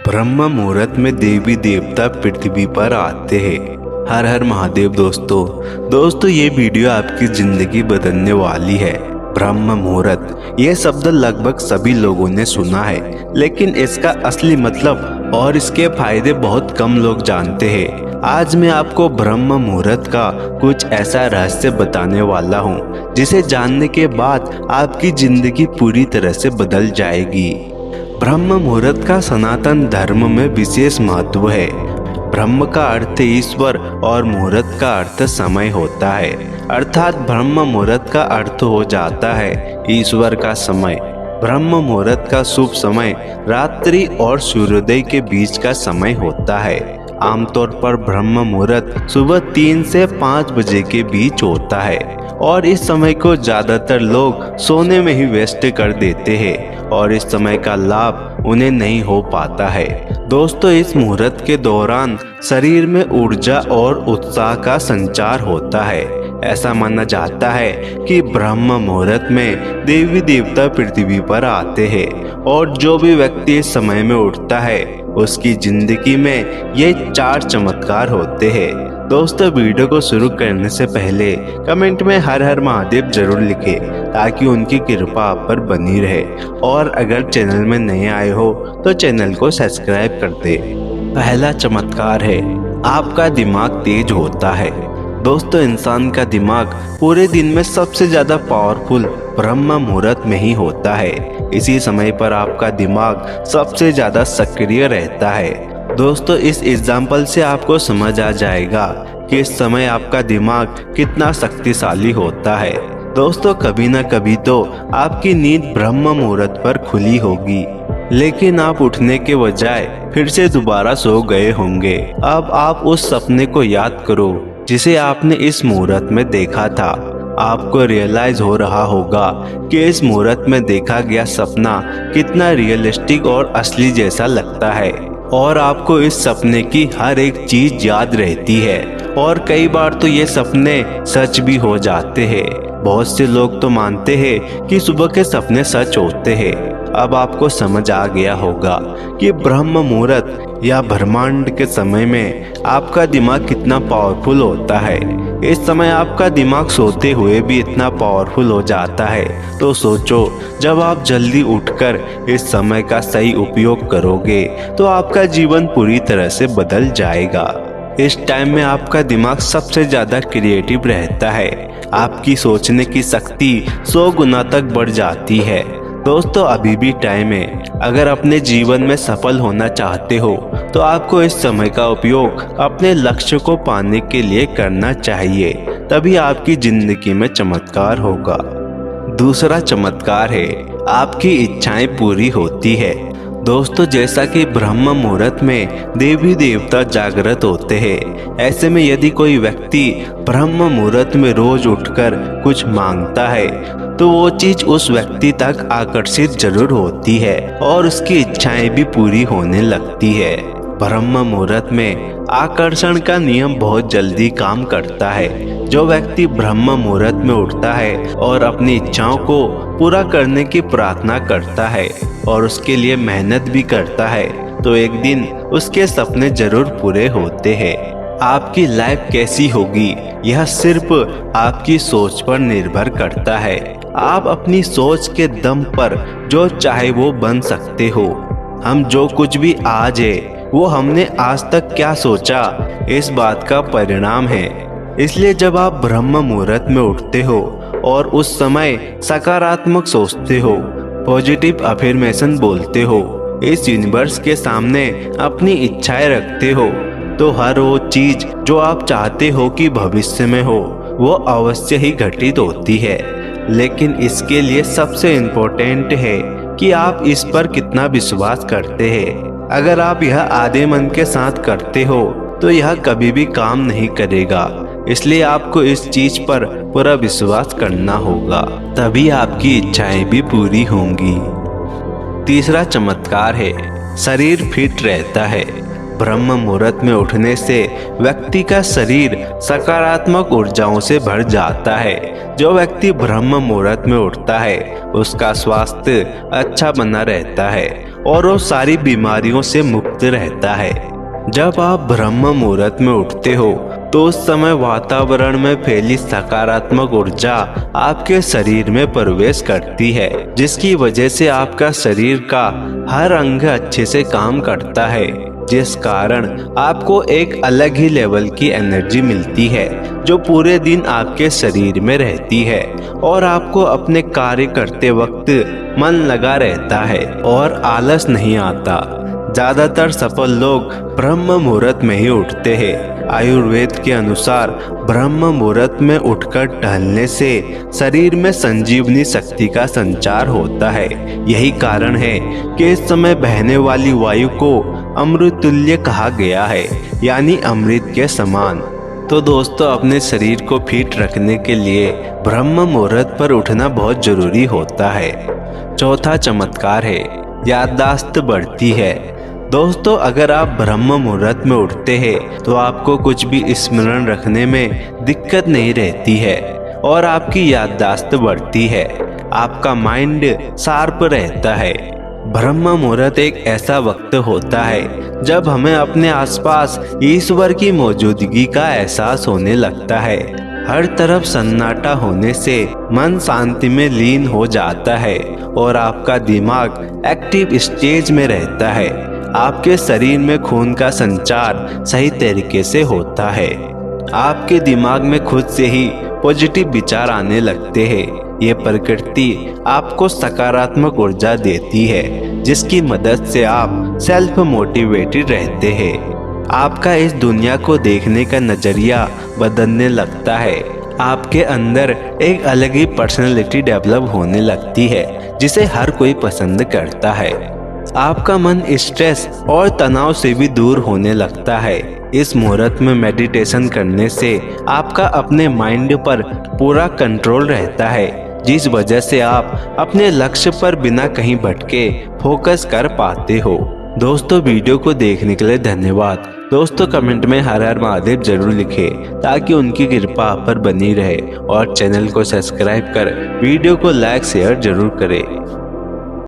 ब्रह्म मुहूर्त में देवी देवता पृथ्वी पर आते हैं। हर हर महादेव। दोस्तों ये वीडियो आपकी जिंदगी बदलने वाली है। ब्रह्म मुहूर्त ये शब्द लगभग सभी लोगों ने सुना है, लेकिन इसका असली मतलब और इसके फायदे बहुत कम लोग जानते हैं। आज मैं आपको ब्रह्म मुहूर्त का कुछ ऐसा रहस्य बताने वाला हूँ जिसे जानने के बाद आपकी जिंदगी पूरी तरह से बदल जाएगी। ब्रह्म मुहूर्त का सनातन धर्म में विशेष महत्व है। ब्रह्म का अर्थ ईश्वर और मुहूर्त का अर्थ समय होता है, अर्थात ब्रह्म मुहूर्त का अर्थ हो जाता है ईश्वर का समय। ब्रह्म मुहूर्त का शुभ समय रात्रि और सूर्योदय के बीच का समय होता है। आमतौर पर ब्रह्म मुहूर्त सुबह 3 से 5 बजे के बीच होता है और इस समय को ज्यादातर लोग सोने में ही वेस्ट कर देते हैं और इस समय का लाभ उन्हें नहीं हो पाता है। दोस्तों इस मुहूर्त के दौरान शरीर में ऊर्जा और उत्साह का संचार होता है। ऐसा माना जाता है कि ब्रह्म मुहूर्त में देवी देवता पृथ्वी पर आते हैं और जो भी व्यक्ति इस समय में उठता है उसकी जिंदगी में ये 4 चमत्कार होते हैं। दोस्तों वीडियो को शुरू करने से पहले कमेंट में हर हर महादेव जरूर लिखें ताकि उनकी कृपा आप पर बनी रहे, और अगर चैनल में नए आए हो तो चैनल को सब्सक्राइब कर दे। पहला चमत्कार है आपका दिमाग तेज होता है। दोस्तों इंसान का दिमाग पूरे दिन में सबसे ज्यादा पावरफुल ब्रह्म मुहूर्त में ही होता है। इसी समय पर आपका दिमाग सबसे ज्यादा सक्रिय रहता है। दोस्तों इस एग्जाम्पल से आपको समझ आ जाएगा कि इस समय आपका दिमाग कितना शक्तिशाली होता है। दोस्तों कभी ना कभी तो आपकी नींद ब्रह्म मुहूर्त पर खुली होगी, लेकिन आप उठने के बजाय फिर से दोबारा सो गए होंगे। अब आप उस सपने को याद करो जिसे आपने इस मुहूर्त में देखा था। आपको रियलाइज हो रहा होगा कि इस मुहूर्त में देखा गया सपना कितना रियलिस्टिक और असली जैसा लगता है, और आपको इस सपने की हर एक चीज याद रहती है और कई बार तो ये सपने सच भी हो जाते हैं। बहुत से लोग तो मानते हैं कि सुबह के सपने सच होते हैं। अब आपको समझ आ गया होगा कि ब्रह्म मुहूर्त या ब्रह्मांड के समय में आपका दिमाग कितना पावरफुल होता है। इस समय आपका दिमाग सोते हुए भी इतना पावरफुल हो जाता है, तो सोचो जब आप जल्दी उठकर इस समय का सही उपयोग करोगे तो आपका जीवन पूरी तरह से बदल जाएगा। इस टाइम में आपका दिमाग सबसे ज्यादा क्रिएटिव रहता है। आपकी सोचने की शक्ति 100 गुना तक बढ़ जाती है। दोस्तों अभी भी टाइम है। अगर अपने जीवन में सफल होना चाहते हो तो आपको इस समय का उपयोग अपने लक्ष्य को पाने के लिए करना चाहिए, तभी आपकी जिंदगी में चमत्कार होगा। दूसरा चमत्कार है आपकी इच्छाएं पूरी होती है। दोस्तों जैसा कि ब्रह्म मुहूर्त में देवी देवता जागृत होते हैं, ऐसे में यदि कोई व्यक्ति ब्रह्म मुहूर्त में रोज उठकर कुछ मांगता है तो वो चीज उस व्यक्ति तक आकर्षित जरूर होती है और उसकी इच्छाएं भी पूरी होने लगती है। ब्रह्म मुहूर्त में आकर्षण का नियम बहुत जल्दी काम करता है। जो व्यक्ति ब्रह्म मुहूर्त में उठता है और अपनी इच्छाओं को पूरा करने की प्रार्थना करता है और उसके लिए मेहनत भी करता है तो एक दिन उसके सपने जरूर पूरे होते हैं। आपकी लाइफ कैसी होगी यह सिर्फ आपकी सोच पर निर्भर करता है। आप अपनी सोच के दम पर जो चाहे वो बन सकते हो। हम जो कुछ भी आज है वो हमने आज तक क्या सोचा इस बात का परिणाम है। इसलिए जब आप ब्रह्म मुहूर्त में उठते हो और उस समय सकारात्मक सोचते हो, पॉजिटिव अफर्मेशन बोलते हो, इस यूनिवर्स के सामने अपनी इच्छाएं रखते हो, तो हर वो चीज जो आप चाहते हो कि भविष्य में हो वो अवश्य ही घटित होती है। लेकिन इसके लिए सबसे इम्पोर्टेंट है कि आप इस पर कितना विश्वास करते हैं। अगर आप यह आधे मन के साथ करते हो तो यह कभी भी काम नहीं करेगा। इसलिए आपको इस चीज पर पूरा विश्वास करना होगा, तभी आपकी इच्छाएं भी पूरी होंगी। तीसरा चमत्कार है शरीर फिट रहता है। ब्रह्म मुहूर्त में उठने से व्यक्ति का शरीर सकारात्मक ऊर्जाओं से भर जाता है। जो व्यक्ति ब्रह्म मुहूर्त में उठता है उसका स्वास्थ्य अच्छा बना रहता है और वो सारी बीमारियों से मुक्त रहता है। जब आप ब्रह्म मुहूर्त में उठते हो तो उस समय वातावरण में फैली सकारात्मक ऊर्जा आपके शरीर में प्रवेश करती है, जिसकी वजह से आपका शरीर का हर अंग अच्छे से काम करता है, जिस कारण आपको एक अलग ही लेवल की एनर्जी मिलती है जो पूरे दिन आपके शरीर में रहती है और आपको अपने कार्य करते वक्त मन लगा रहता है और आलस नहीं आता। ज्यादातर सफल लोग ब्रह्म मुहूर्त में ही उठते हैं। आयुर्वेद के अनुसार ब्रह्म मुहूर्त में उठकर टहलने से शरीर में संजीवनी शक्ति का संचार होता है। यही कारण है कि इस समय बहने वाली वायु को अमृत तुल्य कहा गया है, यानी अमृत के समान। तो दोस्तों, अपने शरीर को फिट रखने के लिए ब्रह्म मुहूर्त पर उठना बहुत जरूरी होता है। चौथा चमत्कार है, याददाश्त बढ़ती है। दोस्तों, अगर आप ब्रह्म मुहूर्त में उठते हैं तो आपको कुछ भी स्मरण रखने में दिक्कत नहीं रहती है और आपकी याददाश्त बढ़ती है। आपका माइंड शार्प रहता है। ब्रह्म मुहूर्त एक ऐसा वक्त होता है जब हमें अपने आसपास ईश्वर की मौजूदगी का एहसास होने लगता है। हर तरफ सन्नाटा होने से मन शांति में लीन हो जाता है और आपका दिमाग एक्टिव स्टेज में रहता है। आपके शरीर में खून का संचार सही तरीके से होता है। आपके दिमाग में खुद से ही पॉजिटिव विचार आने लगते हैं। ये प्रकृति आपको सकारात्मक ऊर्जा देती है, जिसकी मदद से आप सेल्फ मोटिवेटेड रहते हैं। आपका इस दुनिया को देखने का नजरिया बदलने लगता है। आपके अंदर एक अलग ही पर्सनैलिटी डेवलप होने लगती है, जिसे हर कोई पसंद करता है। आपका मन स्ट्रेस और तनाव से भी दूर होने लगता है। इस मुहूर्त में मेडिटेशन करने से आपका अपने माइंड पर पूरा कंट्रोल रहता है, जिस वजह से आप अपने लक्ष्य पर बिना कहीं भटके फोकस कर पाते हो। दोस्तों, वीडियो को देखने के लिए धन्यवाद। दोस्तों, कमेंट में हर हर महादेव जरूर लिखें ताकि उनकी कृपा आप पर बनी रहे और चैनल को सब्सक्राइब कर वीडियो को लाइक शेयर जरूर करें।